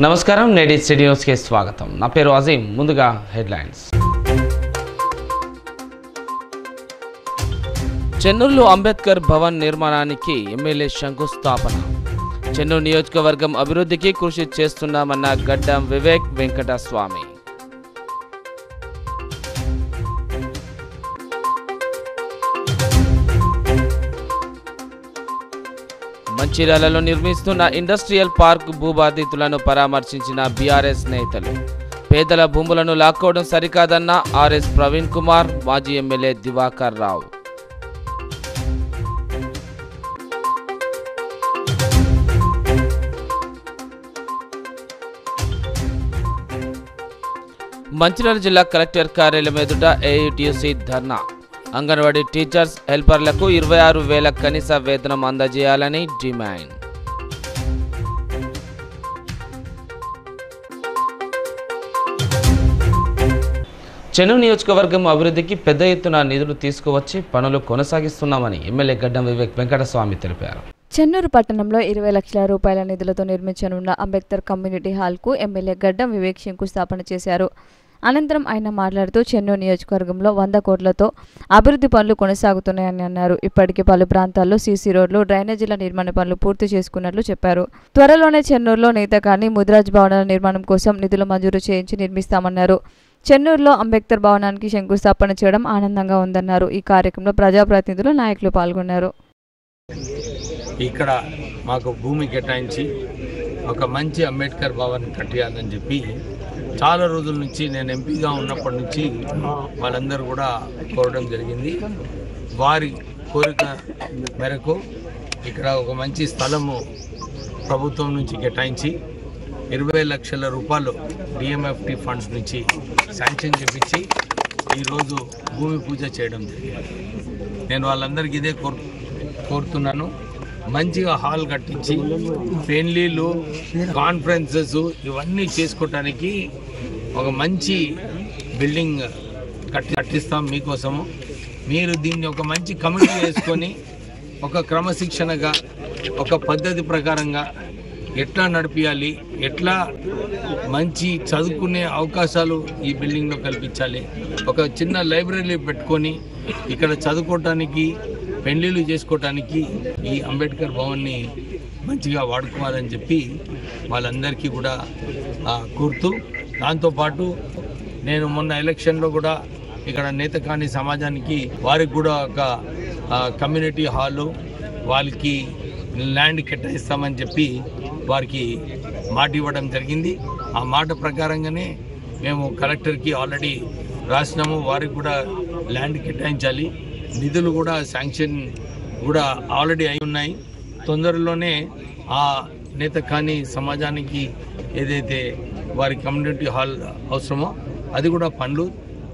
నమస్కారం, నేటి సిటీ న్యూస్కి స్వాగతం. నా పేరు అజీం. ముందుగా హెడ్లైన్స్. చెన్నూరులో అంబేద్కర్ భవన్ నిర్మాణానికి ఎమ్మెల్యే శంకుస్థాపన. చెన్నూరు నియోజకవర్గం అభివృద్ధికి కృషి చేస్తున్నామన్న గడ్డం వివేక్ వెంకటస్వామి. మంచిర్యాలలో నిర్మిస్తున్న ఇండస్ట్రియల్ పార్క్ భూబాధితులను పరామర్శించిన బీఆర్ఎస్ నేతలు. పేదల భూములను లాక్కోవడం సరికాదన్న ఆర్ఎస్ ప్రవీణ్ కుమార్, మాజీ ఎమ్మెల్యే దివాకర్ రావు. మంచిర్యాల జిల్లా కలెక్టర్ కార్యాలయం ఎదుట ఏఐటీయూసీ ధర్నా. అంగన్వాడీ టీచర్స్, హెల్పర్లకు 26,000 కనీస వేతనం అందజేయాలని డిమాండ్. చెన్నూరు నియోజకవర్గం అభివృద్ధికి పెద్ద ఎత్తున నిధులు తీసుకువచ్చి పనులు కొనసాగిస్తున్నామని ఎమ్మెల్యే గడ్డం వివేక్ వెంకటస్వామి తెలిపారు. చెన్నూరు పట్టణంలో 20 లక్షల రూపాయల నిధులతో నిర్మించనున్న అంబేద్కర్ కమ్యూనిటీ హాల్కు ఎమ్మెల్యే గడ్డం వివేక్ శంకుస్థాపన చేశారు. అనంతరం ఆయన మాట్లాడుతూ చెన్నూరు నియోజకవర్గంలో 100 కోట్లతో అభివృద్ధి పనులు కొనసాగుతున్నాయని అన్నారు. ఇప్పటికే పలు ప్రాంతాల్లో సీసీ రోడ్లు, డ్రైనేజీల నిర్మాణ పనులు పూర్తి చేసుకున్నట్లు చెప్పారు. త్వరలోనే చెన్నూరులో నేతకాని ముదిరాజ్ భవనాల నిర్మాణం కోసం నిధులు మంజూరు చేయించి నిర్మిస్తామన్నారు. చెన్నూరులో అంబేద్కర్ భవనానికి శంకుస్థాపన చేయడం ఆనందంగా ఉందన్నారు. ఈ కార్యక్రమంలో ప్రజాప్రతినిధులు, నాయకులు పాల్గొన్నారు. ఇక్కడ మాకు భూమి కేటాయించి ఒక మంచి అంబేద్కర్ భవన్ కట్టియాలని చెప్పి చాలా రోజుల నుంచి నేను ఎంపీగా ఉన్నప్పటి నుంచి వాళ్ళందరూ కూడా కోరడం జరిగింది. వారి కోరిక మేరకు ఇక్కడ ఒక మంచి స్థలము ప్రభుత్వం నుంచి కేటాయించి 20 లక్షల రూపాయలు డిఎంఎఫ్టి ఫండ్స్ నుంచి శాంక్షన్ చేపించి ఈరోజు భూమి పూజ చేయడం జరిగింది. నేను వాళ్ళందరికీ ఇదే కోరుతున్నాను. మంచిగా హాల్ కట్టించి పెళ్లిళ్ళు, కాన్ఫరెన్సెస్ ఇవన్నీ చేసుకోవటానికి ఒక మంచి బిల్డింగ్ కట్టిస్తాం మీకోసము. మీరు దీన్ని ఒక మంచి కమిటీ వేసుకొని ఒక క్రమశిక్షణగా, ఒక పద్ధతి ప్రకారంగా ఎట్లా నడిపించాలి, ఎట్లా మంచి చదువుకునే అవకాశాలు ఈ బిల్డింగ్లో కల్పించాలి, ఒక చిన్న లైబ్రరీ పెట్టుకొని ఇక్కడ చదువుకోవటానికి, పెళ్లిళ్ళు చేసుకోవటానికి ఈ అంబేద్కర్ భవన్ని మంచిగా వాడుకోవాలని చెప్పి వాళ్ళందరికీ కూడా కోరుతూ, దాంతోపాటు నేను మొన్న ఎలక్షన్లో కూడా ఇక్కడ నేతకాని సమాజానికి వారికి కూడా ఒక కమ్యూనిటీ హాలు, వాళ్ళకి ల్యాండ్ కేటాయిస్తామని చెప్పి వారికి మాట ఇవ్వడం జరిగింది. ఆ మాట ప్రకారంగానే మేము కలెక్టర్కి ఆల్రెడీ రాసినాము. వారికి కూడా ల్యాండ్ కేటాయించాలి. నిధులు కూడా శాంక్షన్ కూడా ఆల్రెడీ అయి ఉన్నాయి. తొందరలోనే ఆ నేతకాని సమాజానికి ఏదైతే వారి కమ్యూనిటీ హాల్ అవసరమో అది కూడా పనులు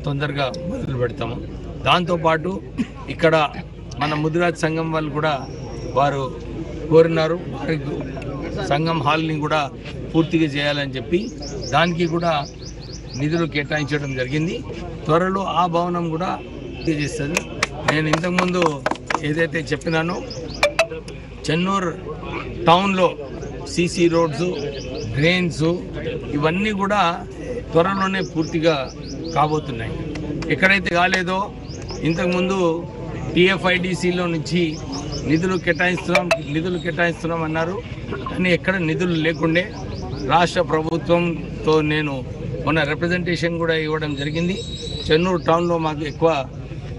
తొందరగా మొదలు పెడతాము. దాంతోపాటు ఇక్కడ మన ముదిరాజ్ సంఘం వాళ్ళు కూడా వారు కోరినారు, సంఘం హాల్ని కూడా పూర్తిగా చేయాలని చెప్పి దానికి కూడా నిధులు కేటాయించడం జరిగింది. త్వరలో ఆ భవనం కూడా చేస్తుంది. నేను ఇంతకుముందు ఏదైతే చెప్పినానో చెన్నూరు టౌన్లో సీసీ రోడ్స్, డ్రైన్స్ ఇవన్నీ కూడా త్వరలోనే పూర్తిగా కాబోతున్నాయి. ఎక్కడైతే కాలేదో ఇంతకుముందు టీఎఫ్ఐడిసిలో నుంచి నిధులు కేటాయిస్తున్నాం అన్నారు. కానీ ఎక్కడ నిధులు లేకుండే రాష్ట్ర ప్రభుత్వంతో నేను మొన్న రిప్రజెంటేషన్ కూడా ఇవ్వడం జరిగింది. చెన్నూరు టౌన్లో మాకు ఎక్కువ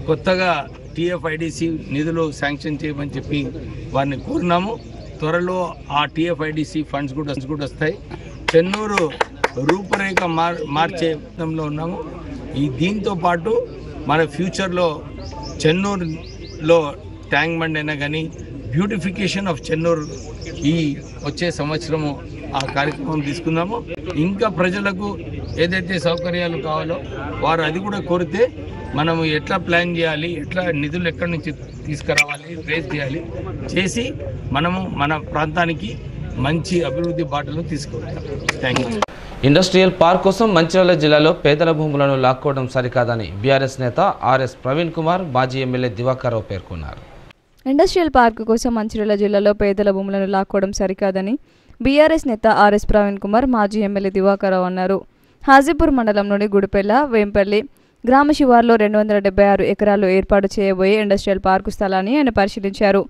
కొత్తగా టీఎఫ్ఐడిసి నిధులు శాంక్షన్ చేయమని చెప్పి వారిని కోరినాము. త్వరలో ఆ టీఎఫ్ఐడిసి ఫండ్స్ కూడా వస్తాయి. చెన్నూరు రూపురేఖ మార్చే విధంలో ఉన్నాము. దీంతో పాటు మన ఫ్యూచర్లో చెన్నూరులో ట్యాంక్ బండ్ అయినా కానీ బ్యూటిఫికేషన్ ఆఫ్ చెన్నూరు ఈ వచ్చే సంవత్సరము ఆ కార్యక్రమం తీసుకుందాము. ఇంకా ప్రజలకు ఏదైతే సౌకర్యాలు కావాలో వారు అది కూడా కోరితే మనము ఎట్లా ప్లాన్ చేయాలి, ఎట్లా నిధులు ఎక్కడి నుంచి తీసుకురావాలి, రేస్ చేసి మనము మన ప్రాంతానికి మంచి అభివృద్ధి బాటలో తీసుకువెళ్తాం. Thank you. ఇండస్ట్రియల్ పార్క్ కోసం మంచిర్యాల జిల్లాలో పేదల భూములను లాక్కోవడం సరికాదని బీఆర్ఎస్ నేత ఆర్ఎస్ ప్రవీణ్ కుమార్, మాజీ ఎమ్మెల్యే దివాకర్ రావు పేర్కొన్నారు. ఇండస్ట్రియల్ పార్క్ కోసం మంచిర్యాల జిల్లాలో పేదల భూములను లాక్కోవడం సరికాదని బీఆర్ఎస్ నేత ఆర్ఎస్ ప్రవీణ్ కుమార్, మాజీ ఎమ్మెల్యే దివాకర్ రావు అన్నారు. హాజీపూర్ మండలంలోని గుడిపెల్ల, వేంపల్లి గ్రామ శివార్లో 276 ఎకరాలు ఏర్పాటు చేయబోయే ఇండస్ట్రియల్ పార్కు స్థలాన్ని ఆయన పరిశీలించారు.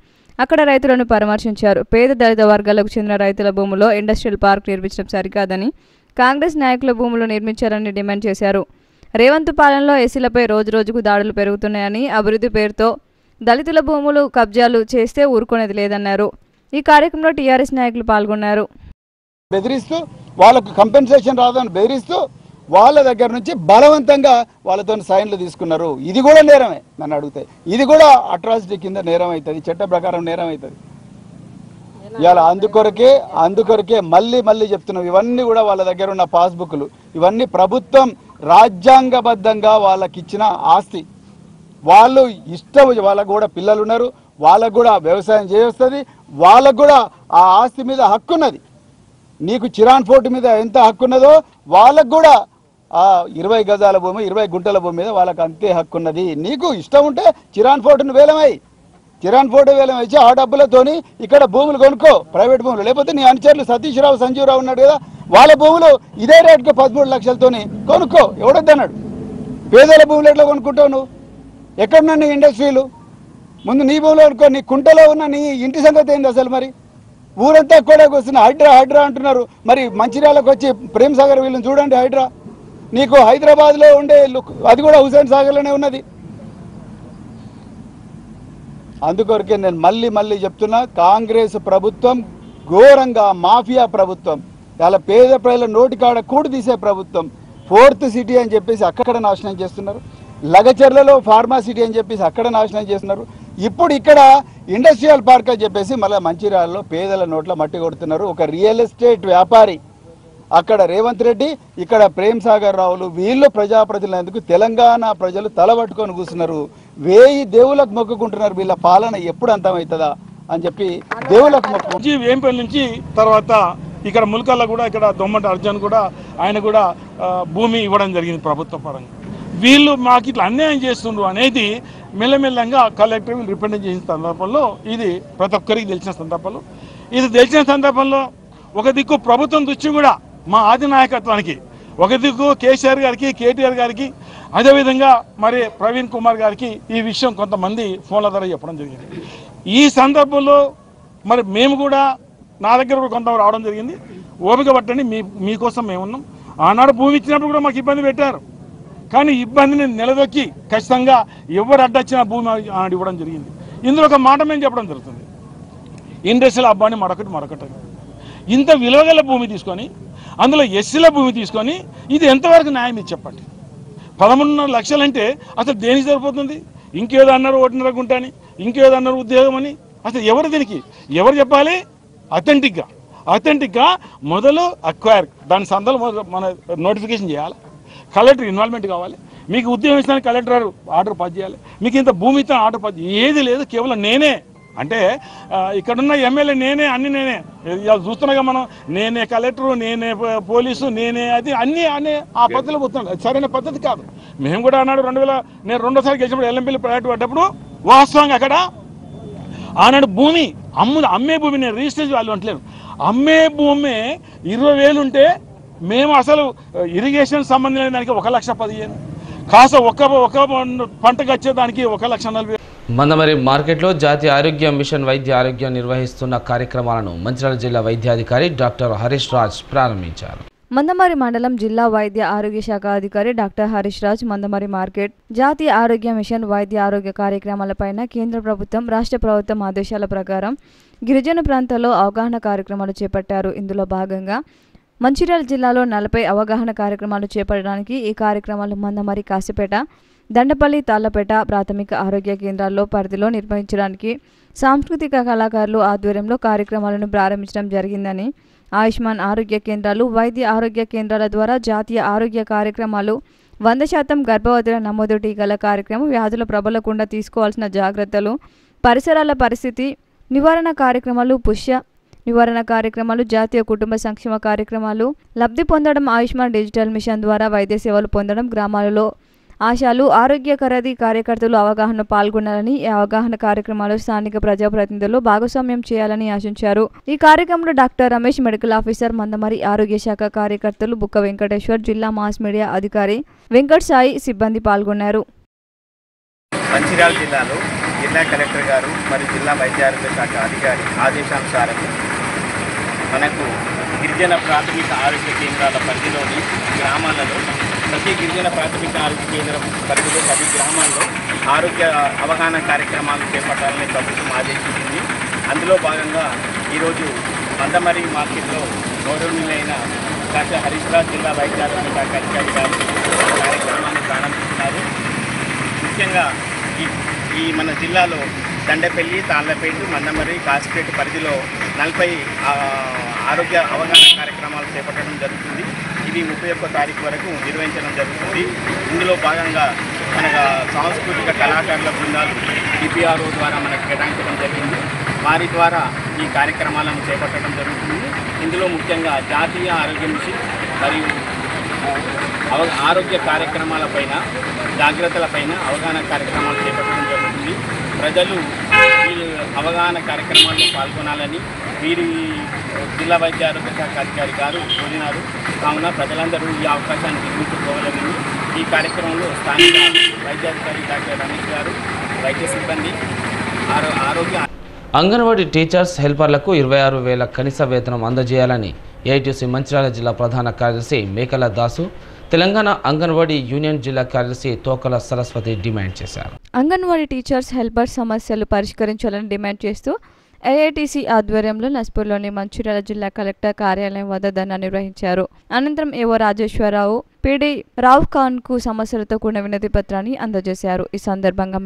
అక్కడ రైతులను పరామర్శించారు. పేద దళిత వర్గాలకు చెందిన రైతుల భూముల్లో ఇండస్ట్రియల్ పార్క్ నిర్మించడం సరికాదని, కాంగ్రెస్ నాయకుల భూములు నిర్మించాలని డిమాండ్ చేశారు. రేవంత్ పాలనలో ఎస్సీలపై రోజురోజుకు దాడులు పెరుగుతున్నాయని, అభివృద్ధి పేరుతో దళితుల భూములు కబ్జాలు చేస్తే ఊరుకునేది లేదన్నారు. ఈ కార్యక్రమంలో టీఆర్ఎస్ నాయకులు పాల్గొన్నారు. బెదిరిస్తూ వాళ్ళకు కంపెన్సేషన్ రాదని బెదిరిస్తూ వాళ్ళ దగ్గర నుంచి బలవంతంగా వాళ్ళతో సైన్లు తీసుకున్నారు. ఇది కూడా నేరమే. నన్ను అడిగితే ఇది కూడా అట్రాసిటీ కింద నేరం అవుతుంది, చట్ట ప్రకారం నేరం అవుతుంది. ఇవాళ అందుకొరకే మళ్ళీ చెప్తున్నాం, ఇవన్నీ కూడా వాళ్ళ దగ్గర ఉన్న పాస్బుక్లు, ఇవన్నీ ప్రభుత్వం రాజ్యాంగబద్ధంగా వాళ్ళకి ఇచ్చిన ఆస్తి. వాళ్ళు ఇష్టం, వాళ్ళకు కూడా పిల్లలు ఉన్నారు, వాళ్ళకు కూడా వ్యవసాయం చేయొస్తుంది, వాళ్ళకు కూడా ఆ ఆస్తి మీద హక్కు ఉన్నది. నీకు చిరాన్ ఫోర్ట్ మీద ఎంత హక్కు ఉన్నదో వాళ్ళకు కూడా ఆ 20 గజాల భూమి, 20 గుంటల భూమి మీద వాళ్ళకి అంతే హక్కు ఉన్నది. నీకు ఇష్టం ఉంటే చిరాన్ ఫోర్ట్ను చిరాన్ ఫోర్ట్ వేలం ఇచ్చి ఆ డబ్బులతోని ఇక్కడ భూములు కొనుక్కో, ప్రైవేట్ భూములు. లేకపోతే నీ అనుచరులు సతీష్ రావు, సంజీవ్ రావు ఉన్నాడు కదా, వాళ్ళ భూములు ఇదే రేటుకి 13 లక్షలతోని కొనుక్కో. ఎవడొద్దన్నాడు? పేదల భూములు ఎట్లా కొనుక్కుంటావు నువ్వు? ఎక్కడున్నా నీ ఇండస్ట్రీలు? ముందు నీ భూములు కొనుక్కో. నీ కుంటలో ఉన్న నీ ఇంటి సంగతి ఏంది అసలు? మరి ఊరంతా కూడా వస్తున్న హైడ్రా అంటున్నారు. మరి మంచిర్యాలకు వచ్చి ప్రేమ్ సాగర్ వీళ్ళని చూడండి. హైడ్రా నీకు హైదరాబాద్లో ఉండే అది కూడా హుసేన్ సాగర్లోనే ఉన్నది. అందుకొరకే నేను మళ్ళీ చెప్తున్నా, కాంగ్రెస్ ప్రభుత్వం ఘోరంగా మాఫియా ప్రభుత్వం. చాలా పేద ప్రజల నోటికాడ కూడు తీసే ప్రభుత్వం. 4th సిటీ అని చెప్పేసి అక్కడ నాశనం చేస్తున్నారు. లగచర్లలో ఫార్మా సిటీ అని చెప్పేసి అక్కడ నాశనం చేస్తున్నారు. ఇప్పుడు ఇక్కడ ఇండస్ట్రియల్ పార్క్ అని చెప్పేసి మళ్ళీ మంచిర్యాలలో పేదల నోట్ల మట్టి కొడుతున్నారు. ఒక రియల్ ఎస్టేట్ వ్యాపారి అక్కడ రేవంత్ రెడ్డి, ఇక్కడ ప్రేమ్ సాగర్ రావులు, వీళ్ళు ప్రజాప్రతినిధులందుకు తెలంగాణ ప్రజలు తలబట్టుకొని కూర్చున్నారు. 1000 దేవులకు మొక్కుకుంటున్నారు. వీళ్ళ పాలన ఎప్పుడు అంతమవుతుందా అని చెప్పి దేవులకు మొక్కు. వేంపల్లి నుంచి తర్వాత ఇక్కడ ముల్కల్లో కూడా, ఇక్కడ దొమ్మటి అర్జున్ కూడా, ఆయన కూడా భూమి ఇవ్వడం జరిగింది ప్రభుత్వ పరంగా. వీళ్ళు మాకు ఇట్లా అన్యాయం చేస్తుండ్రు అనేది మెల్లమెల్లంగా కలెక్టర్ వీళ్ళు రిప్రజెంట్ చేసిన సందర్భంలో, ఇది ప్రతి ఒక్కరికి తెలిసిన సందర్భంలో, ఇది తెలిసిన సందర్భంలో ఒక దిక్కు ప్రభుత్వం దృష్టి కూడా మా ఆది నాయకత్వానికి, ఒక దిక్కు కేసీఆర్ గారికి, కేటీఆర్ గారికి, అదేవిధంగా మరి ప్రవీణ్ కుమార్ గారికి ఈ విషయం కొంతమంది ఫోన్ల ద్వారా చెప్పడం జరిగింది. ఈ సందర్భంలో మరి మేము కూడా, నా దగ్గర కూడా కొంత రావడం జరిగింది. ఓపిక పట్టండి, మీకోసం మేమున్నాం. ఆనాడు భూమి ఇచ్చినప్పుడు కూడా మాకు ఇబ్బంది పెట్టారు, కానీ ఇబ్బందిని నిలదొక్కి ఖచ్చితంగా ఎవరు అడ్డొచ్చిన భూమి ఆనాడు ఇవ్వడం జరిగింది. ఇందులో ఒక మాట మేము చెప్పడం జరుగుతుంది, ఇండస్ట్రియల్ అబ్బాని మరొకటి ఇంత విలువగల భూమి తీసుకొని, అందులో ఎస్సీల భూమి తీసుకొని, ఇది ఎంతవరకు న్యాయం ఇది చెప్పండి. 13.5 లక్షలు అంటే అసలు దేనికి సరిపోతుంది? ఇంకేదో అన్నారు 1.5 గుంట అని, ఇంకేదో అన్నారు ఉద్యోగం అని. అసలు ఎవరు దీనికి ఎవరు చెప్పాలి? అథెంటిక్గా మొదలు అక్వైర్, దాని సందలు మన నోటిఫికేషన్ చేయాలి, కలెక్టర్ ఇన్వాల్వ్మెంట్ కావాలి. మీకు ఉద్యోగం ఇస్తానికి కలెక్టర్ ఆర్డర్ పాస్ చేయాలి, మీకు ఇంత భూమి ఇస్తాను ఆర్డర్ పాస్, ఏది లేదు. కేవలం నేనే అంటే ఇక్కడున్న ఎమ్మెల్యే నేనే, అన్ని నేనే. చూస్తున్నాగా మనం, నేనే కలెక్టరు, నేనే పోలీసు, నేనే అది అన్నీ ఆ పద్ధతిలో పోతున్నాడు. సరైన పద్ధతి కాదు. మేము కూడా ఆనాడు నేను 2వ సారి గెలిచినప్పుడు ఎల్లంపల్లి ప్రాజెక్టు పడ్డప్పుడు వాస్తవంగా అక్కడ ఆనాడు భూమి అమ్మే భూమి, నేను రిజిస్ట్రేషన్ వాళ్ళు అంటలేను, అమ్మే భూమి 20,000 ఉంటే మేము అసలు ఇరిగేషన్ సంబంధించిన దానికి 1,15,000, కాస్త ఒక పంటకు వచ్చేదానికి 1,40,000. మందమరి మార్కెట్లో జాతీయ ఆరోగ్య మిషన్ వైద్య ఆరోగ్యం నిర్వహిస్తున్న కార్యక్రమాలను మంచిర్యాల జిల్లా వైద్యాధికారి డాక్టర్ హరీష్ రాజ్ ప్రారంభించారు. మందమరి మండలం జిల్లా వైద్య ఆరోగ్య శాఖ అధికారి డాక్టర్ హరీష్ రాజ్ మందమరి మార్కెట్ జాతీయ ఆరోగ్య మిషన్ వైద్య ఆరోగ్య కార్యక్రమాలపైన కేంద్ర ప్రభుత్వం, రాష్ట్ర ప్రభుత్వం ఆదేశాల ప్రకారం గిరిజన ప్రాంతాల్లో అవగాహన కార్యక్రమాలు చేపట్టారు. ఇందులో భాగంగా మంచిర్యాల జిల్లాలో 40 అవగాహన కార్యక్రమాలు చేపట్టడానికి ఈ కార్యక్రమాలు మందమరి, కాసిపేట, దండపల్లి, తాళ్లపేట ప్రాథమిక ఆరోగ్య కేంద్రాల్లో పరిధిలో నిర్వహించడానికి సాంస్కృతిక కళాకారులు ఆధ్వర్యంలో కార్యక్రమాలను ప్రారంభించడం జరిగిందని, ఆయుష్మాన్ ఆరోగ్య కేంద్రాలు, వైద్య ఆరోగ్య కేంద్రాల ద్వారా జాతీయ ఆరోగ్య కార్యక్రమాలు, 100% గర్భవతుల నమోదు టీకాల కార్యక్రమం, వ్యాధుల ప్రబలకుండా తీసుకోవాల్సిన జాగ్రత్తలు, పరిసరాల పరిస్థితి నివారణ కార్యక్రమాలు, పుష్య నివారణ కార్యక్రమాలు, జాతీయ కుటుంబ సంక్షేమ కార్యక్రమాలు, లబ్ధి పొందడం, ఆయుష్మాన్ డిజిటల్ మిషన్ ద్వారా వైద్య సేవలు పొందడం, గ్రామాలలో ఆశాలు ఆరోగ్య ఖరీదు కార్యకర్తలు అవగాహన పాల్గొనాలని, ఈ అవగాహన కార్యక్రమాలు స్థానిక ప్రజాప్రతినిధులు భాగస్వామ్యం చేయాలని ఆశించారు. ఈ కార్యక్రమంలో doctor Ramesh, medical officer Mandamarri, ఆరోగ్య శాఖ కార్యకర్తలు బుక్క వెంకటేశ్వర్, జిల్లా మాస్ మీడియా అధికారి వెంకట్ సాయి సిబ్బంది పాల్గొన్నారు. మంచిర్యాల జిల్లాలో జిల్లా కలెక్టర్ గారు మరియు జిల్లా వైద్య ఆరోగ్య శాఖ అధికారి ఆదేశానుసారం మనకు గిరిజన ప్రాథమిక ఆరోగ్య కేంద్రాల పరిధిలోని గ్రామాలలో ప్రతి గిరిజన ప్రాథమిక ఆరోగ్య కేంద్రం పరిధిలో 10 గ్రామాల్లో ఆరోగ్య అవగాహన కార్యక్రమాలు చేపట్టాలని ప్రభుత్వం ఆదేశించింది. అందులో భాగంగా ఈరోజు మందమరి మార్కెట్లో గౌరవనీయులైన డాక్టర్ హరీష్ రావు జిల్లా వైద్య ఆరోగ్య శాఖ అధికారి గారు కార్యక్రమాన్ని ప్రారంభిస్తున్నారు. ముఖ్యంగా ఈ మన జిల్లాలో దండపల్లి, తాళ్లపేట, మందమరి, కాసిపేట పరిధిలో 40 ఆరోగ్య అవగాహన కార్యక్రమాలు చేపట్టడం జరుగుతుంది. ఇది 31వ తారీఖు వరకు నిర్వహించడం జరుగుతుంది. ఇందులో భాగంగా మన సాంస్కృతిక కళాకారుల బృందాలు DPRO ద్వారా మనకు కేటాయించడం జరిగింది. వారి ద్వారా ఈ కార్యక్రమాలను చేపట్టడం జరుగుతుంది. ఇందులో ముఖ్యంగా జాతీయ ఆరోగ్య మిషన్ మరియు ఆరోగ్య కార్యక్రమాలపైన, జాగ్రత్తలపైన అవగాహన కార్యక్రమాలు చేపట్టడం జరుగుతుంది. ప్రజలు ఈ అవగాహన కార్యక్రమాల్లో పాల్గొనాలని వీరి జిల్లా వైద్య ఆరోగ్య శాఖ అధికారి గారు కోరినారు. కావున ప్రజలందరూ ఈ అవకాశాన్ని నిర్మించుకోవాలని ఈ కార్యక్రమంలో స్థానిక వైద్యాధికారి డాక్టర్ రమేష్ గారు, వైద్య సిబ్బంది, ఆరోగ్య అంగన్వాడీ టీచర్స్ హెల్పర్లకు 26,000 కనీస వేతనం అందజేయాలని ఏఐటీసీ మంచిర్యాల జిల్లా ప్రధాన కార్యదర్శి మేకల దాసు, తెలంగాణ అంగన్వాడీ యూనియన్ జిల్లా కార్యదర్శి తోకల సరస్వతి డిమాండ్ చేశారు. అంగన్వాడీ టీచర్స్ హెల్పర్ సమస్యలు పరిష్కరించాలని డిమాండ్ చేస్తూ ఏఐటీసీ ఆధ్వర్యంలో నస్పూర్లోని మంచిర్యాల జిల్లా కలెక్టర్ కార్యాలయం వద్ద ధర్నా నిర్వహించారు. అనంతరం ఏవో రాజేశ్వరరావు, పిడి రావ్ ఖాన్ కు సమస్యలతో కూడిన వినతి పత్రాన్ని అందజేశారు. ఈ సందర్భంగా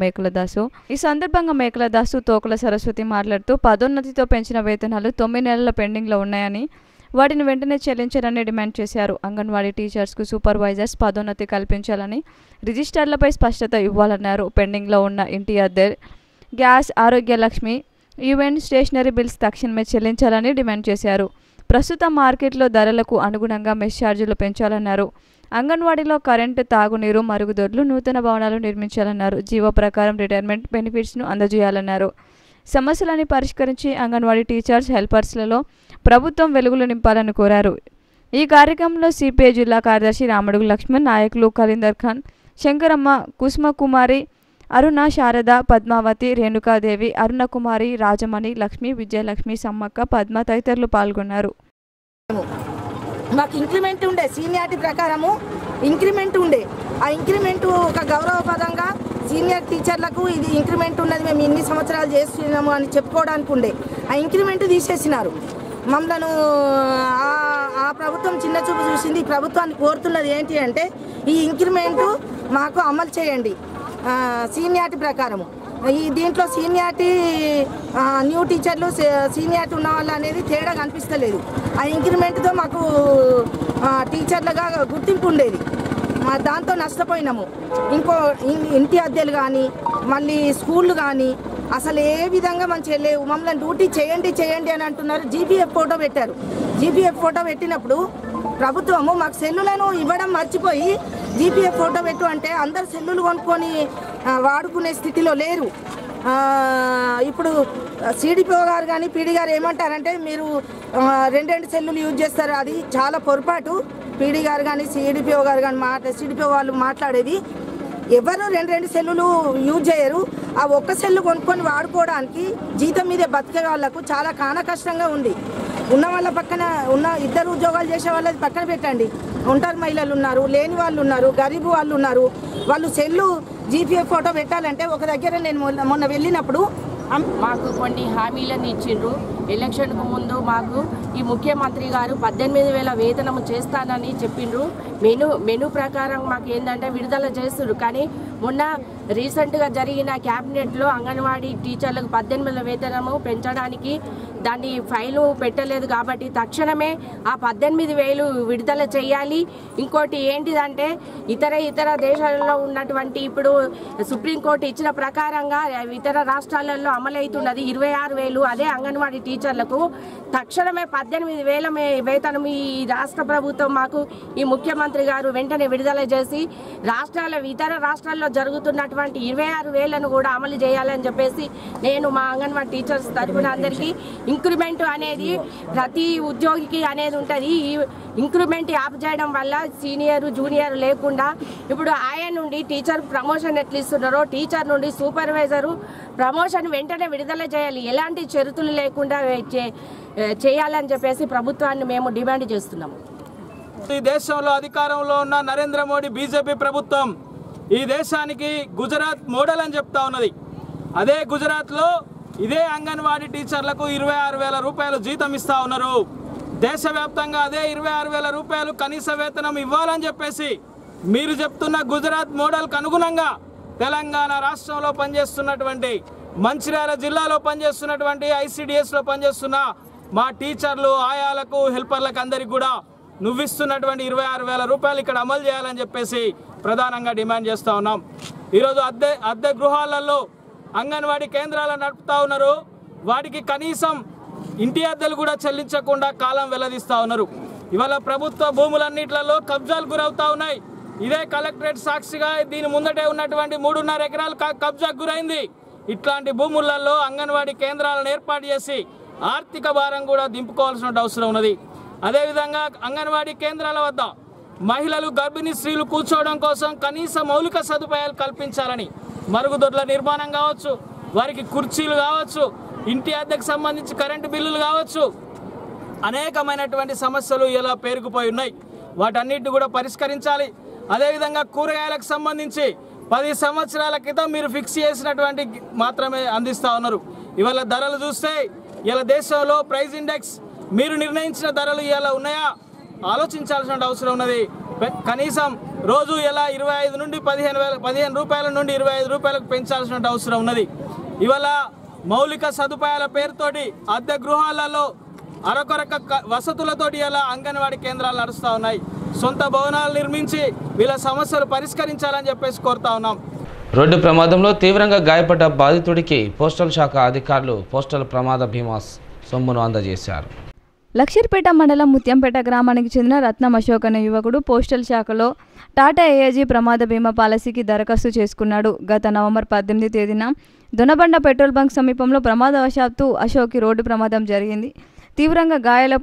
మేకల దాసు తోకల సరస్వతి మాట్లాడుతూ పదోన్నతితో పెంచిన వేతనాలు 9 నెలల పెండింగ్ లో ఉన్నాయని, వాటిని వెంటనే చెల్లించాలని డిమాండ్ చేశారు. అంగన్వాడీ టీచర్స్కు సూపర్వైజర్స్ పదోన్నతి కల్పించాలని, రిజిస్టర్లపై స్పష్టత ఇవ్వాలన్నారు. పెండింగ్లో ఉన్న ఇంటి అద్దె, గ్యాస్, ఆరోగ్య లక్ష్మి, ఈవెంట్, స్టేషనరీ బిల్స్ తక్షణమే చెల్లించాలని డిమాండ్ చేశారు. ప్రస్తుత మార్కెట్లో ధరలకు అనుగుణంగా మెస్ ఛార్జీలు పెంచాలన్నారు. అంగన్వాడీలో కరెంటు, తాగునీరు, మరుగుదొడ్లు, నూతన భవనాలు నిర్మించాలన్నారు. జీవో ప్రకారం రిటైర్మెంట్ బెనిఫిట్స్ను అందజేయాలన్నారు. సమస్యలని పరిష్కరించి అంగన్వాడీ టీచర్స్ హెల్పర్స్లలో ప్రభుత్వం వెలుగులు నింపాలని కోరారు. ఈ కార్యక్రమంలో సిపిఐ జిల్లా కార్యదర్శి రామడుగు లక్ష్మణ్, నాయకులు కలీందర్ ఖాన్, శంకరమ్మ, కుసుమకుమారి, అరుణ, శారద, పద్మావతి, రేణుకాదేవి, అరుణకుమారి, రాజమణి, లక్ష్మి, విజయలక్ష్మి, సమ్మక్క, పద్మ తదితరులు పాల్గొన్నారు. మాకు ఇంక్రిమెంట్ ఉండే, సీనియారిటీ ప్రకారము ఇంక్రిమెంట్ ఉండే. ఆ ఇంక్రిమెంట్ ఒక గౌరవపదంగా సీనియర్ టీచర్లకు ఇది ఇంక్రిమెంట్ ఉన్నది, మేము ఇన్ని సంవత్సరాలు చేస్తున్నాము అని చెప్పుకోవడానికి ఉండే. ఆ ఇంక్రిమెంట్ తీసేసినారు. మమ్మల్ని ఆ ప్రభుత్వం చిన్న చూపు చూసింది. ఈ ప్రభుత్వాన్ని కోరుతున్నది ఏంటి అంటే ఈ ఇంక్రిమెంట్ మాకు అమలు చేయండి సీనియారిటీ ప్రకారము. ఈ దీంట్లో సీనియారిటీ న్యూ టీచర్లు, సీనియారిటీ ఉన్న వాళ్ళు అనేది తేడా కనిపిస్తలేదు. ఆ ఇంక్రిమెంట్తో మాకు టీచర్లుగా గుర్తింపు ఉండేది. దాంతో నష్టపోయినాము. ఇంటి అద్దెలు కానీ, మళ్ళీ స్కూళ్ళు కానీ అసలు ఏ విధంగా మంచిగా లేవు. మమ్మల్ని డ్యూటీ చేయండి అని అంటున్నారు. జీపీఎఫ్ ఫోటో పెట్టారు. జీపీఎఫ్ ఫోటో పెట్టినప్పుడు ప్రభుత్వము మాకు సెల్లులను ఇవ్వడం మర్చిపోయి జీపీఎఫ్ ఫోటో పెట్టు అంటే అందరు సెల్లులు కొనుక్కొని వాడుకునే స్థితిలో లేరు. ఇప్పుడు సిడిపిఓ గారు కానీ పీడీ గారు ఏమంటారంటే మీరు 2 సెల్లులు యూజ్ చేస్తారు. అది చాలా పొరపాటు. పీడీ గారు కానీ సిడిపిఓ గారు కానీ సిడిపిఓ వాళ్ళు మాట్లాడేది ఎవరు 2 సెల్లులు యూజ్ చేయరు. ఆ ఒక్క సెల్లు కొనుక్కొని వాడుకోవడానికి జీతం మీదే బతికే వాళ్ళకు చాలా కష్టంగా ఉంది. ఉన్న వాళ్ళ పక్కన ఉన్న 2 ఉద్యోగాలు చేసే వాళ్ళది పక్కన పెట్టండి. ఒంటరి మహిళలు ఉన్నారు, లేని వాళ్ళు ఉన్నారు, గరీబు వాళ్ళు ఉన్నారు. వాళ్ళు సెల్లు జీపీఎఫ్ ఫోటో పెట్టాలంటే ఒక దగ్గర నేను మొన్న వెళ్ళినప్పుడు మాకు కొన్ని హామీలను ఇచ్చిండ్రు. ఎలక్షన్కు ముందు మాకు ఈ ముఖ్యమంత్రి గారు 18,000 వేతనం చేస్తానని చెప్పిండ్రు. మెను ప్రకారం మాకు ఏంటంటే విడుదల చేస్తున్నారు. కానీ మొన్న రీసెంట్గా జరిగిన క్యాబినెట్లో అంగన్వాడీ టీచర్లకు 18,000 వేతనము పెంచడానికి దాన్ని ఫైలు పెట్టలేదు కాబట్టి తక్షణమే ఆ 18,000 విడుదల చేయాలి. ఇంకోటి ఏంటిదంటే ఇతర దేశాలలో ఉన్నటువంటి ఇప్పుడు సుప్రీంకోర్టు ఇచ్చిన ప్రకారంగా ఇతర రాష్ట్రాలలో అమలవుతున్నది 26,000. అదే అంగన్వాడీ టీచర్లకు తక్షణమే 18,000 వేతనం ఈ రాష్ట్ర ప్రభుత్వం మాకు ఈ ముఖ్యమంత్రి గారు వెంటనే విడుదల చేసి ఇతర రాష్ట్రాల్లో జరుగుతున్నటువంటి 26,000ను కూడా అమలు చేయాలని చెప్పేసి నేను మా అంగన్వాడీ టీచర్స్ తరఫున అందరికీ ఇంక్రిమెంట్ అనేది ప్రతి ఉద్యోగికి అనేది ఉంటుంది. ఈ ఇంక్రిమెంట్ ఆప్ చేయడం వల్ల సీనియర్ జూనియర్ లేకుండా ఇప్పుడు ఆయన నుండి టీచర్ ప్రమోషన్ ఎట్లా ఇస్తున్నారో టీచర్ నుండి సూపర్వైజరు ప్రమోషన్ వెంటనే విడుదల చేయాలి. ఎలాంటి షరతులు లేకుండా చేయాలని చెప్పేసి ప్రభుత్వాన్ని మేము డిమాండ్ చేస్తున్నాము. ఈ దేశంలో అధికారంలో ఉన్న నరేంద్ర మోడీ బీజేపీ ప్రభుత్వం ఈ దేశానికి గుజరాత్ మోడల్ అని చెప్తా ఉన్నది. అదే గుజరాత్లో ఇదే అంగన్వాడీ టీచర్లకు 26,000 రూపాయలు జీతం ఇస్తా ఉన్నారు. దేశవ్యాప్తంగా అదే 26,000 రూపాయలు కనీస వేతనం ఇవ్వాలని చెప్పేసి మీరు చెప్తున్న గుజరాత్ మోడల్కు అనుగుణంగా తెలంగాణ రాష్ట్రంలో పనిచేస్తున్నటువంటి మంచిర్యాల జిల్లాలో పనిచేస్తున్నటువంటి ఐసిడిఎస్లో పనిచేస్తున్న మా టీచర్లు ఆయాలకు హెల్పర్లకు అందరికీ కూడా నువ్విస్తున్నటువంటి 26,000 రూపాయలు ఇక్కడ అమలు చేయాలని చెప్పేసి ప్రధానంగా డిమాండ్ చేస్తూ ఉన్నాం. ఈరోజు అద్దె గృహాలలో అంగన్వాడీ కేంద్రాలను నడుపుతా ఉన్నారు. వాటికి కనీసం ఇంటి అద్దెలు కూడా చెల్లించకుండా కాలం వెల్లదీస్తూ ఉన్నారు. ఇవాళ ప్రభుత్వ భూములన్నిట్లలో కబ్జాలు గురవుతా ఉన్నాయి. ఇదే కలెక్టరేట్ సాక్షిగా దీని ముందటే ఉన్నటువంటి 3.5 ఎకరాలు కబ్జాకు గురైంది. ఇట్లాంటి భూములలో అంగన్వాడీ కేంద్రాలను ఏర్పాటు చేసి ఆర్థిక భారం కూడా దింపుకోవాల్సిన అవసరం ఉన్నది. అదేవిధంగా అంగన్వాడీ కేంద్రాల వద్ద మహిళలు గర్భిణీ స్త్రీలు కూర్చోవడం కోసం కనీస మౌలిక సదుపాయాలు కల్పించాలని మరుగుదొడ్ల నిర్మాణం కావచ్చు, వారికి కుర్చీలు కావచ్చు, ఇంటి అద్దెకు సంబంధించి కరెంటు బిల్లులు కావచ్చు, అనేకమైనటువంటి సమస్యలు ఇలా పేరుకుపోయి ఉన్నాయి. వాటన్నిటిని కూడా పరిష్కరించాలి. అదేవిధంగా కూరగాయలకు సంబంధించి 10 సంవత్సరాల క్రితం మీరు ఫిక్స్ చేసినటువంటి మాత్రమే అందిస్తూ ఉన్నారు. ఇవాళ ధరలు చూస్తే ఇలా దేశంలో ప్రైస్ ఇండెక్స్ మీరు నిర్ణయించిన ధరలు ఇలా ఉన్నాయా ఆలోచించాల్సిన అవసరం ఉన్నది. కనీసం రోజు ఇలా 25 నుండి 15 రూపాయల నుండి 25 రూపాయలకు పెంచాల్సిన అవసరం ఉన్నది. ఇవాళ మౌలిక సదుపాయాల పేరుతోటి అద్దె గృహాలలో అరకొరక వసతులతోటి ఇలా అంగన్వాడీ కేంద్రాలు నడుస్తూ ఉన్నాయి. సొంత భవనాలు నిర్మించి వీళ్ళ సమస్యలు పరిష్కరించాలని చెప్పేసి కోరుతా ఉన్నాం. రోడ్డు ప్రమాదంలో తీవ్రంగా గాయపడ్డ బాధితుడికి పోస్టల్ శాఖ అధికారులు పోస్టల్ ప్రమాద బీమా సొమ్మును అందజేశారు. లక్షర్పేట మండలం ముత్యంపేట గ్రామానికి చెందిన రత్నం అశోక్ అనే యువకుడు పోస్టల్ శాఖలో టాటా ఏఏజీ ప్రమాద బీమా పాలసీకి దరఖాస్తు చేసుకున్నాడు. గత నవంబర్ 18 తేదీన దొనబండ పెట్రోల్ బంక్ సమీపంలో ప్రమాదవశాత్తు అశోక్కి రోడ్డు ప్రమాదం జరిగింది. తీవ్రంగా గాయాల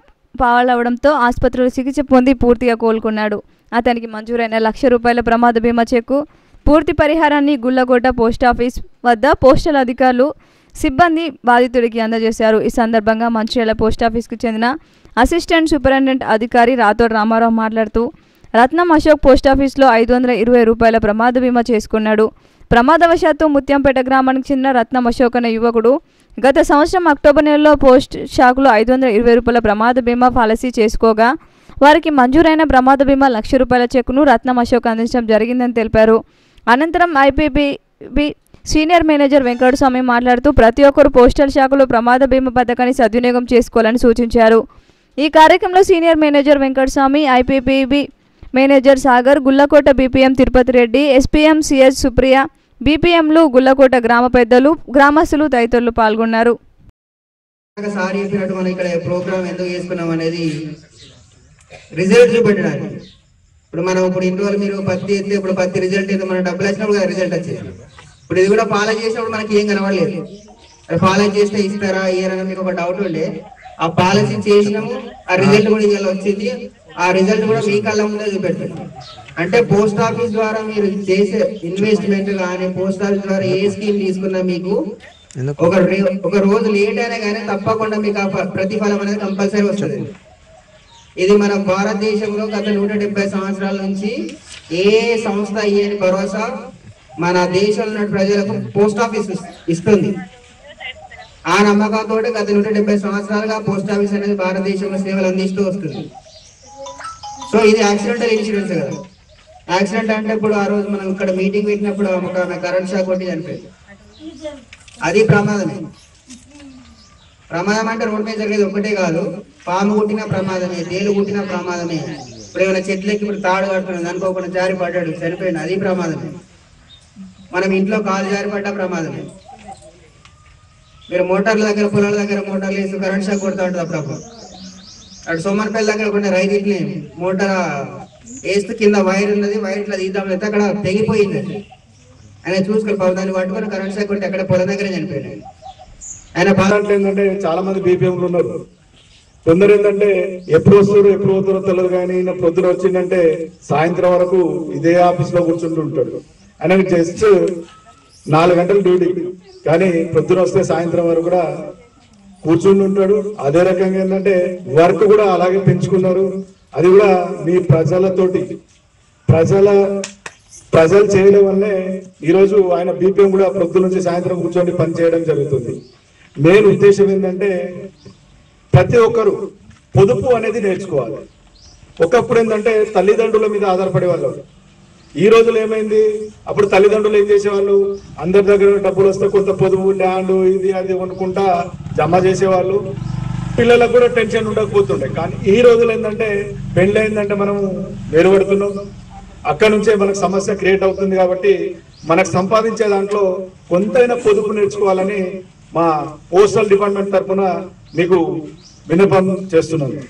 పాలవడంతో ఆసుపత్రిలో చికిత్స పొంది పూర్తిగా కోలుకున్నాడు. అతనికి మంజూరైన ₹1,00,000 ప్రమాద బీమా చెక్కు పూర్తి పరిహారాన్ని గుల్లకోట పోస్టాఫీస్ వద్ద పోస్టల్ అధికారులు సిబ్బంది బాధితుడికి అందజేశారు. ఈ సందర్భంగా మంచిర్యాల పోస్టాఫీస్కు చెందిన అసిస్టెంట్ సూపరింటెండెంట్ అధికారి రాథోడ్ రామారావు మాట్లాడుతూ రత్నం అశోక్ పోస్టాఫీస్లో ₹520 ప్రమాద బీమా చేసుకున్నాడు. ప్రమాదవశాత్తు ముత్యంపేట గ్రామానికి చెందిన రత్నం అశోక్ అనే యువకుడు గత సంవత్సరం అక్టోబర్ నెలలో పోస్ట్ శాఖలో ₹520 ప్రమాద బీమా పాలసీ చేసుకోగా వారికి మంజూరైన ప్రమాద బీమా ₹1,00,000 చెక్కును రత్నం అశోక్ అందించడం జరిగిందని తెలిపారు. అనంతరం ఐపీపీబీ సీనియర్ మేనేజర్ వెంకటస్వామి మాట్లాడుతూ ప్రతి ఒక్కరూ పోస్టల్ శాఖలో ప్రమాద బీమా పథకాన్ని సద్వినియోగం చేసుకోవాలని సూచించారు. ఈ కార్యక్రమంలో senior manager Venkataswamy, IPPB manager Sagar, Gullakota BPM Tirupati Reddy, SPM CS Supriya, బీపీఎంలు, గుల్లకోట గ్రామ పెద్దలు, గ్రామస్తులు తదితరులు పాల్గొన్నారు. సార్ చెప్పినట్టు మనం ఇక్కడ ప్రోగ్రామ్ ఎందుకు చేసుకున్నాం అనేది రిజల్ట్ చూపెట్టడానికి. ఇప్పుడు ఇంటి వాళ్ళు మీరు పత్తి ఎత్తే ఇప్పుడు పత్తి రిజల్ట్ అయితే మన డబ్బులు వచ్చినప్పుడు కదా రిజల్ట్ వచ్చేది. ఇప్పుడు ఇది కూడా ఫాలో చేసినప్పుడు మనకి ఏం కనబడలేదు. ఫాలో చేస్తే ఇస్తారా ఇయ్యారని మీకు ఒక డౌట్ ఉండే. ఆ పాలసీ చేసినాము, ఆ రిజల్ట్ కూడా ఇలా వచ్చింది. ఆ రిజల్ట్ కూడా మీ కళ్ళ ముందే చూపెడుతుంది. అంటే పోస్ట్ ఆఫీస్ ద్వారా మీరు చేసే ఇన్వెస్ట్మెంట్ కానీ పోస్ట్ ఆఫీస్ ద్వారా ఏ స్కీమ్ తీసుకున్నా మీకు ఒక రోజు లేట్ అయినా కానీ తప్పకుండా మీకు ఆ ప్రతిఫలం అనేది కంపల్సరీ వస్తుంది. ఇది మన భారతదేశంలో గత 170 సంవత్సరాల నుంచి ఏ సంస్థ ఇయ్యని భరోసా మన దేశంలో ఉన్న ప్రజలకు పోస్ట్ ఆఫీస్ ఇస్తుంది. ఆ నమ్మకంతో గత 170 సంవత్సరాలుగా పోస్ట్ ఆఫీస్ అనేది భారతదేశంలో సేవలు అందిస్తూ వస్తుంది. సో ఇది యాక్సిడెంటల్ ఇన్సూరెన్స్ కదా. యాక్సిడెంట్ అంటే ఇప్పుడు ఆ రోజు మనం ఇక్కడ మీటింగ్ పెట్టినప్పుడు ఒక ఆమె కరెంట్ షాక్ కొట్టి చనిపోయింది. అది ప్రమాదమే. ప్రమాదం అంటే రోడ్డు మీద జరిగేది ఒకటే కాదు, పాము కుట్టిన ప్రమాదమే, తేలు కుట్టిన ప్రమాదమే. ఇప్పుడు ఏమైనా చెట్లకి ఇప్పుడు తాడు కడుతున్నాడు అనుకోకుండా జారి పడ్డాడు చనిపోయాడు, అది ప్రమాదమే. మనం ఇంట్లో కాలు జారి పడ్డా ప్రమాదమే. మీరు మోటార్ల దగ్గర పొలాల దగ్గర మోటార్లు వేసి కరెంట్ షాక్ కొడుతూ ఉంటుంది అప్పుడప్పుడు. అటు సోమర్పల్లి దగ్గర కొన్ని రైతు ఇట్లే మోటార్ వేస్తూ కింద వైర్ ఉన్నది, వైర్ ఇట్లా తీద్దాం అయితే అక్కడ తెగిపోయింది. ఆయన చూసుకొని దాన్ని పట్టుకొని కరెంట్ షాక్ కొట్టి అక్కడ పొలం దగ్గర చనిపోయాడు ఆయన. ఏంటంటే చాలా మంది బీపీఎంలు ఉన్నారు. కొందరు ఏంటంటే ఎప్పుడు వస్తారు ఎప్పుడు పోతారో తెలియదు, కానీ పొద్దున వచ్చిందంటే సాయంత్రం వరకు ఇదే ఆఫీస్ లో కూర్చుంటూ ఉంటాడు. ఆయనకు జస్ట్ 4 గంటలు డ్యూటీ, కానీ పొద్దున వస్తే సాయంత్రం వరకు కూడా కూర్చుంటూ ఉంటాడు. అదే రకంగా ఏంటంటే వర్క్ కూడా అలాగే పెంచుకున్నారు. అది కూడా మీ ప్రజలతోటి ప్రజలు చేయడం వల్లే ఈరోజు ఆయన బీపీఎం కూడా పొద్దున నుంచి సాయంత్రం కూర్చొని పని చేయడం జరుగుతుంది. మెయిన్ ఉద్దేశం ఏంటంటే ప్రతి ఒక్కరు పొదుపు అనేది నేర్చుకోవాలి. ఒకప్పుడు ఏంటంటే తల్లిదండ్రుల మీద ఆధారపడే వాళ్ళు. ఈ రోజులు ఏమైంది, అప్పుడు తల్లిదండ్రులు ఏం చేసేవాళ్ళు, అందరి దగ్గర డబ్బులు వస్తే కొంత పొదుపు ల్యాండ్ ఇది అది కొనుక్కుంటా జమ చేసేవాళ్ళు. పిల్లలకు కూడా టెన్షన్ ఉండకపోతుండే. కానీ ఈ రోజులు ఏంటంటే పెళ్ళి అయిందంటే మనం వేరుపడుతున్నాం, అక్కడ నుంచే మనకు సమస్య క్రియేట్ అవుతుంది. కాబట్టి మనకు సంపాదించే దాంట్లో కొంతైనా పొదుపు నేర్చుకోవాలని మా పోస్టల్ డిపార్ట్మెంట్ తరఫున మీకు విన్నపం చేస్తున్నాను.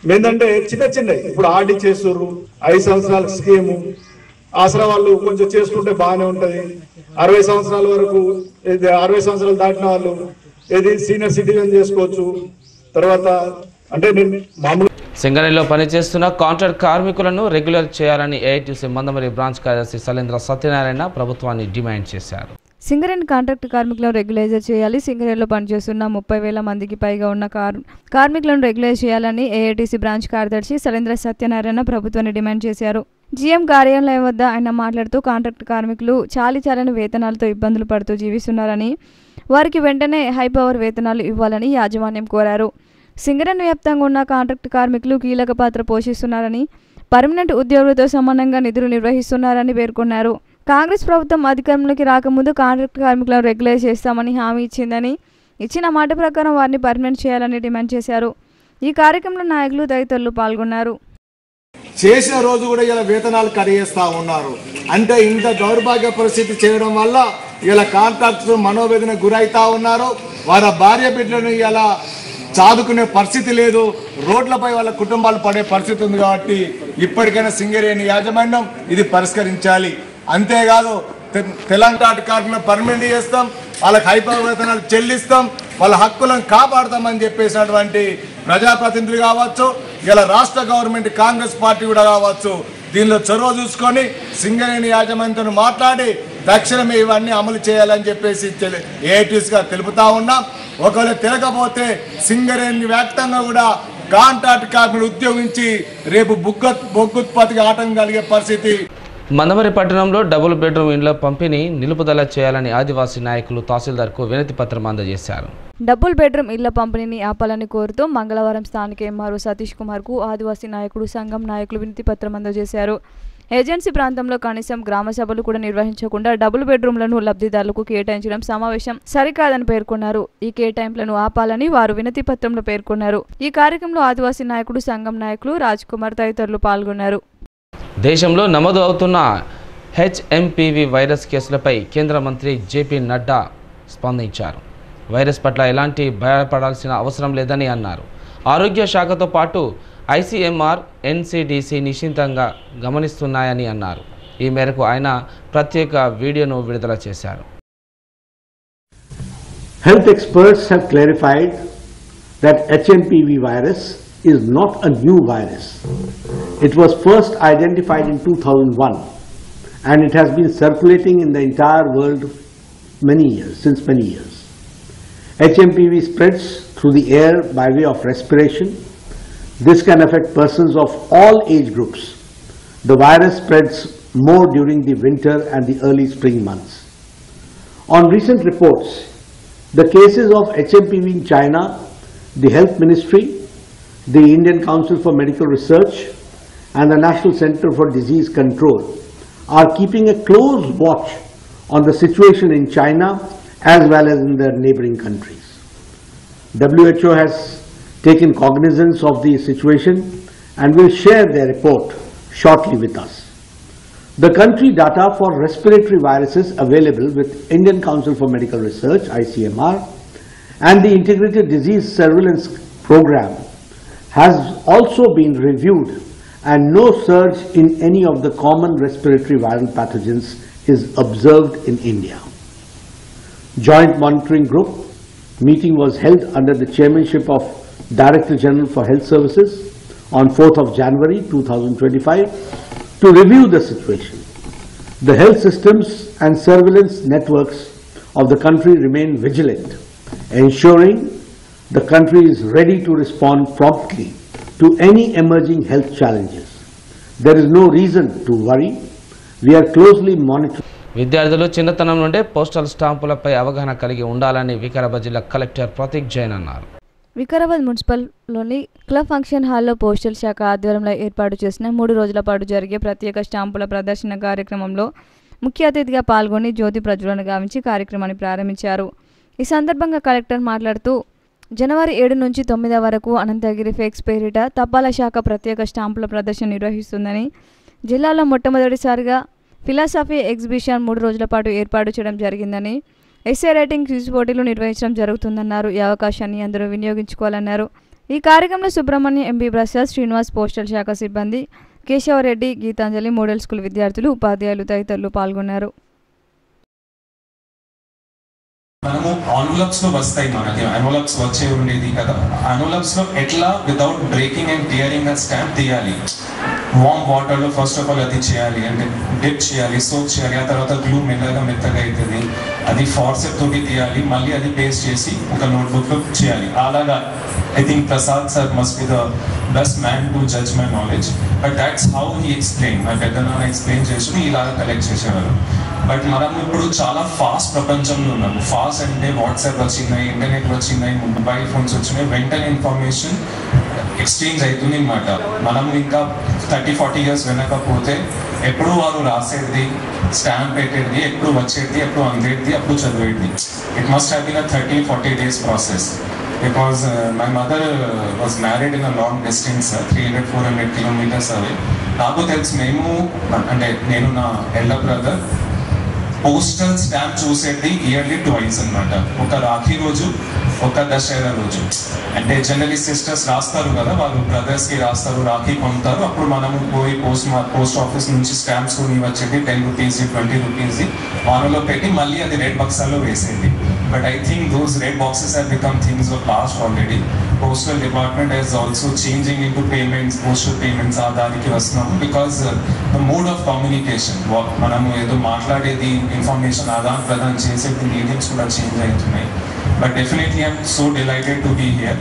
ఏంటంటే చిన్న ఇప్పుడు ఆర్డీ చేస్తున్నారు, 5 సంవత్సరాల స్కీము ఆసరా వాళ్ళు కొంచెం చేసుకుంటే బాగానే ఉంటది. 60 సంవత్సరాల వరకు 60 సంవత్సరాలు దాటిన వాళ్ళు ఏది సీనియర్ సిటిజన్ చేసుకోవచ్చు. తర్వాత అంటే నేను మామూలు సింగరేణిలో పనిచేస్తున్న కాంట్రాక్ట్ కార్మికులను రెగ్యులర్ చేయాలని ఏఐటీసీ మందమరి బ్రాంచ్ కార్యదర్శి సలేంద్ర సత్యనారాయణ ప్రభుత్వాన్ని డిమాండ్ చేశారు. సింగరేణి కాంట్రాక్ట్ కార్మికులను రెగ్యులైజర్ చేయాలి. సింగరేణిలో పనిచేస్తున్న 30,000 మందికి పైగా ఉన్న కార్మికులను రెగ్యులైజ్ చేయాలని ఏఐటీసీ బ్రాంచ్ కార్యదర్శి సలేంద్ర సత్యనారాయణ ప్రభుత్వాన్ని డిమాండ్ చేశారు. జీఎం కార్యాలయం వద్ద ఆయన మాట్లాడుతూ కాంట్రాక్ట్ కార్మికులు చాలీచాలని వేతనాలతో ఇబ్బందులు పడుతూ జీవిస్తున్నారని, వారికి వెంటనే హై పవర్ వేతనాలు ఇవ్వాలని యాజమాన్యం కోరారు. సింగరేణి వ్యాప్తంగా ఉన్న కాంట్రాక్ట్ కార్మికులు కీలక పాత్ర పోషిస్తున్నారని, పర్మనెంట్ ఉద్యోగులతో సమానంగా నిధులు నిర్వహిస్తున్నారని పేర్కొన్నారు. కాంగ్రెస్ ప్రభుత్వం అధికారంలోకి రాకముందు కాంట్రాక్ట్ కార్మికులను రెగ్యులైజ్ చేస్తామని హామీ ఇచ్చిందని, ఇచ్చిన మాట ప్రకారం వారిని పర్మనెంట్ చేయాలని డిమాండ్ చేశారు. ఈ కార్యక్రమంలో నాయకులు తదితరులు పాల్గొన్నారు. చేసిన రోజు కూడా ఇలా వేతనాలు కడిగేస్తా ఉన్నారు. అంటే ఇంత దౌర్భాగ్య పరిస్థితి చేయడం వల్ల ఇలా కాంట్రాక్టర్స్ మనోవేదన గురైతా ఉన్నారు. వారి భార్య బిడ్డలను ఇలా చాదుకునే పరిస్థితి లేదు, రోడ్లపై వాళ్ళ కుటుంబాలు పడే పరిస్థితి ఉంది. కాబట్టి ఇప్పటికైనా సింగరేణి యాజమాన్యం ఇది పరిష్కరించాలి. అంతేకాదు తెలంగాణ కార్మికులను పర్మనెంట్ చేస్తాం, వాళ్ళకి హైపవర్ వేతనాలు చెల్లిస్తాం, వాళ్ళ హక్కులను కాపాడుతామని చెప్పేసినటువంటి ప్రజాప్రతినిధులు కావచ్చు, ఇలా రాష్ట్ర గవర్నమెంట్ కాంగ్రెస్ పార్టీ కూడా కావచ్చు, దీనిలో చొరవ చూసుకొని సింగరేణి యాజమాన్యంతో మాట్లాడి తక్షణమే ఇవన్నీ అమలు చేయాలని చెప్పేసి ఏఐటీసీగా తెలుపుతా ఉన్నాం. ఒకవేళ తిరగకపోతే సింగరేణి వ్యాప్తంగా కూడా కాంట్రాక్ట్ కార్మికులు ఉద్యోగించి రేపు బొగ్గుత్పత్తికి ఆటంకం కలిగే పరిస్థితి. మందమరి పట్టణంలో డబుల్ బెడ్రూమ్ ఇండ్ల పంపిణీ నిలుపుదల చేయాలని ఆదివాసీ నాయకులు తహసీల్దార్కు వినతి పత్రం అందజేశారు. డబుల్ బెడ్రూమ్ ఇళ్ల పంపిణీని ఆపాలని కోరుతూ మంగళవారం స్థానిక ఎంఆర్ఓ సతీష్ కుమార్కు ఆదివాసీ నాయకుడు సంఘం నాయకులు వినతి పత్రం అందజేశారు. ఏజెన్సీ ప్రాంతంలో కనీసం గ్రామ సభలు కూడా నిర్వహించకుండా డబుల్ బెడ్రూమ్లను లబ్ధిదారులకు కేటాయించడం సమావేశం సరికాదని పేర్కొన్నారు. ఈ కేటాయింపులను ఆపాలని వారు వినతి పత్రంలో పేర్కొన్నారు. ఈ కార్యక్రమంలో ఆదివాసీ నాయకుడు సంఘం నాయకులు రాజ్ కుమార్ తదితరులు పాల్గొన్నారు. దేశంలో నమోదు అవుతున్న హెచ్ఎంపీవీ వైరస్ కేసులపై కేంద్ర మంత్రి జేపీ నడ్డా స్పందించారు. వైరస్ పట్ల ఎలాంటి భయపడాల్సిన అవసరం లేదని అన్నారు. ఆరోగ్య శాఖతో పాటు ఐసీఎంఆర్, ఎన్సీడీసీ నిశ్చితంగా గమనిస్తున్నాయని అన్నారు. ఈ మేరకు ఆయన ప్రత్యేక వీడియోను విడుదల చేశారు. Health experts have clarified that HMPV virus is not a new virus. It was first identified in 2001 and it has been circulating in the entire world since many years. HMPV spreads through the air by way of respiration. This can affect persons of all age groups. The virus spreads more during the winter and the early spring months. On recent reports, the cases of HMPV in China, the Health Ministry, the Indian Council for Medical Research and the National Center for Disease Control are keeping a close watch on the situation in China as well as in the neighboring countries. WHO has taken cognizance of the situation and will share their report shortly with us. The country data for respiratory viruses available with Indian Council for Medical Research, ICMR, and the Integrated Disease Surveillance Program has also been reviewed, and no surge in any of the common respiratory viral pathogens is observed in India. Joint Monitoring Group meeting was held under the chairmanship of Director General for Health Services on 4th of January 2025 to review the situation. The health systems and surveillance networks of the country remain vigilant, ensuring the country is ready to respond promptly to any emerging health challenges. There is no reason to worry. We are closely monitoring. విద్యార్థులు చిన్నతనం నుండే postal స్టాంపులపై అవగాహన కలిగి ఉండాలని వికారాబాద్ జిల్లా collector Prateek Jain అన్నారు. Vikarabad మున్సిపల్లోని club function హాల్లో postal శాఖ ఆధ్వర్యంలో ఏర్పాటు చేసిన 3 రోజుల పాటు జరిగే ప్రత్యేక స్టాంపుల ప్రదర్శన కార్యక్రమంలో ముఖ్య అతిథిగా పాల్గొని జ్యోతి ప్రజ్వలన గావించి కార్యక్రమాన్ని ప్రారంభించారు. ఈ సందర్భంగా కలెక్టర్ మాట్లాడుతూ జనవరి 7 నుంచి 9 వరకు అనంతగిరి ఫేక్స్ పేరిట తపాలా శాఖ ప్రత్యేక స్టాంపుల ప్రదర్శన నిర్వహిస్తుందని, జిల్లాలో మొట్టమొదటిసారిగా ఫిలాసఫీ ఎగ్జిబిషన్ 3 రోజుల పాటు ఏర్పాటు చేయడం జరిగిందని, ఎస్ఏ రైటింగ్ క్విజ్ పోటీలు నిర్వహించడం జరుగుతుందన్నారు. ఈ అవకాశాన్ని అందరూ వినియోగించుకోవాలన్నారు. ఈ కార్యక్రమంలో సుబ్రహ్మణ్యం, ఎంబీ ప్రసాద్, శ్రీనివాస్, పోస్టల్ శాఖ సిబ్బంది, కేశవరెడ్డి, గీతాంజలి, మోడల్ స్కూల్ విద్యార్థులు, ఉపాధ్యాయులు తదితరులు పాల్గొన్నారు. మనము ఎన్వలప్స్ లో వస్తాయి, మనకి ఎన్వలప్స్ వచ్చే ఉండేది కదా, ఎన్వలప్స్ లో ఎట్లా without breaking and tearing stamp తీయాలి. వామ్ వాటర్ లో ఫస్ట్ ఆఫ్ ఆల్ అది చేయాలి, అంటే డిప్ చేయాలి, సోక్ చేయాలి, ఆ తర్వాత గ్లూ మెత్తగా అవుతుంది, అది ఫార్సెప్ తోటి తీయాలి, మళ్ళీ అది పేస్ట్ చేసి ఒక నోట్బుక్ లో చేయాలి. అలాగా I think Prasad sir must be the best man to judge my knowledge, but that's how he explain. మా పెద్దనాన్న ఎక్స్ప్లెయిన్ చేసి ఇలాగా కలెక్ట్ చేసేవారు. బట్ మనం ఇప్పుడు చాలా ఫాస్ట్ ప్రపంచంలో ఉన్నాము. ఫాస్ట్ అంటే వాట్సాప్ వచ్చినాయి, ఇంటర్నెట్ వచ్చినాయి, మొబైల్ ఫోన్స్ వచ్చినాయి, వెంటనే ఇన్ఫర్మేషన్ ఎక్స్చేంజ్ అవుతుంది అన్నమాట. మనం ఇంకా 30-40 years వెనకపోతే ఎప్పుడు వారు రాసేది, స్టాంప్ పెట్టేది, ఎప్పుడు వచ్చేది, ఎప్పుడు అందేది, అప్పుడు చదివేది. It must have been 30-40 days process. Because my mother was married in a long distance, 300-400 kilometers away. నాకు తెలుసు, నేను నా ఎల్డర్ బ్రదర్ పోస్టల్ స్టాంప్ చూసేది ఇయర్లీ 2 అన్నమాట. ఒక రాఖీ రోజు, ఒక దసరా రోజు. అంటే జనరలీ సిస్టర్స్ రాస్తారు కదా, వాళ్ళు బ్రదర్స్ కి రాస్తారు, రాఖీ పొందుతారు. అప్పుడు మనము పోయి పోస్ట్ ఆఫీస్ నుంచి స్టాంప్స్ కొని వచ్చేది 10 rupees, 20 rupees వానలో పెట్టి మళ్ళీ అది రెడ్ బాక్సాల్లో వేసేది. But I think those red boxes have become things of past already. Postal department is also changing in to payments, postal payments దానికి వస్తున్నాము. Because the mode of communication, మనము ఏదో మాట్లాడేది, ఇన్ఫర్మేషన్ ఆదాన్ ప్రదాన్ చేసేది, మీడియంస్ కూడా చేంజ్ అవుతున్నాయి. But definitely I'm so delighted to be here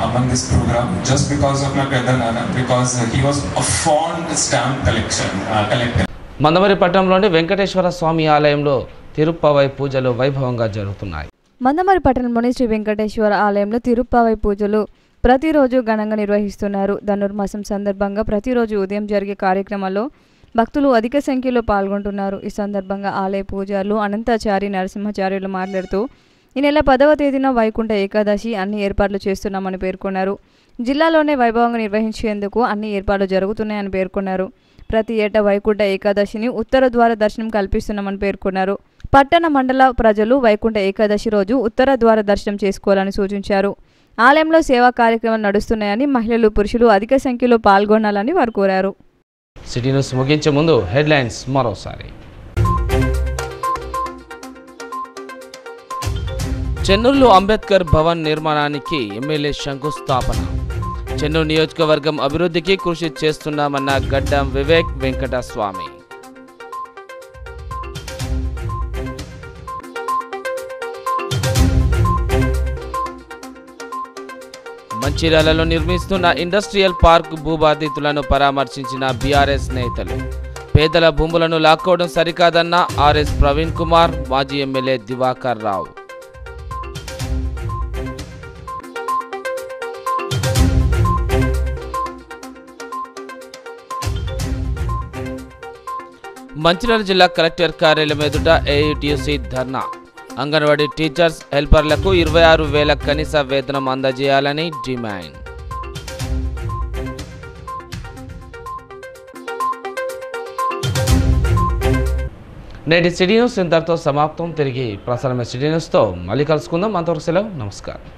among this program just because of my brother Nana, because he was a fond stamp collector. Mandamarri పట్టణంలోని వెంకటేశ్వర స్వామి ఆలయంలో తిరుప్పవై పూజలు వైభవంగా జరుగుతున్నాయి. మందమరి పట్టణంలోని శ్రీ వెంకటేశ్వర ఆలయంలో తిరుప్పవై పూజలు ప్రతిరోజు ఘనంగా నిర్వహిస్తున్నారు. ధనుర్మాసం సందర్భంగా ప్రతిరోజు ఉదయం జరిగే కార్యక్రమాల్లో భక్తులు అధిక సంఖ్యలో పాల్గొంటున్నారు. ఈ సందర్భంగా ఆలయ పూజారులు అనంతాచారి నరసింహాచార్యులు మాట్లాడుతూ ఈ నెల 10వ తేదీన వైకుంఠ ఏకాదశి అన్ని ఏర్పాట్లు చేస్తున్నామని పేర్కొన్నారు. జిల్లాలోనే వైభవంగా నిర్వహించేందుకు అన్ని ఏర్పాట్లు జరుగుతున్నాయని పేర్కొన్నారు. ప్రతి ఏటా వైకుంఠ ఏకాదశిని ఉత్తర ద్వార దర్శనం కల్పిస్తున్నామని పేర్కొన్నారు. పట్టణ మండల ప్రజలు వైకుంఠ ఏకాదశి రోజు ఉత్తర ద్వార దర్శనం చేసుకోవాలని సూచించారు. ఆలయంలో సేవా కార్యక్రమాలు నడుస్తున్నాయని, మహిళలు, పురుషులు అధిక సంఖ్యలో పాల్గొనాలని వారు కోరారు. సిటీ న్యూస్ ముగించే ముందు హెడ్లైన్స్ మరోసారి. చెన్నూరులో అంబేద్కర్ భవన్ నిర్మాణానికి ఎమ్మెల్యే శంకుస్థాపన. చెన్నూరు నియోజకవర్గం అభివృద్ధికి కృషి చేస్తున్నామన్న గడ్డం వివేక్ వెంకటస్వామి. మంచిర్యాలలో నిర్మిస్తున్న ఇండస్ట్రియల్ పార్క్ భూబాధితులను పరామర్శించిన బీఆర్ఎస్ నేతలు. పేదల భూములను లాక్కోవడం సరికాదన్న ఆర్ఎస్ ప్రవీణ్ కుమార్, మాజీ ఎమ్మెల్యే దివాకర్ రావు. మంచిర్యాల జిల్లా కలెక్టర్ కార్యాలయం ఎదుట ఏఐటీయూసీ ధర్నా. అంగన్వాడీ టీచర్స్ హెల్పర్లకు 26,000 కనీస వేతనం అందజేయాలని డిమాండ్. నేటి సిటీ న్యూస్ ఇంతటితో సమాప్తం. తిరిగి ప్రసారమైన సిటీ న్యూస్తో మళ్ళీ కలుసుకుందాం. అంతవరకు సెలవు. నమస్కారం.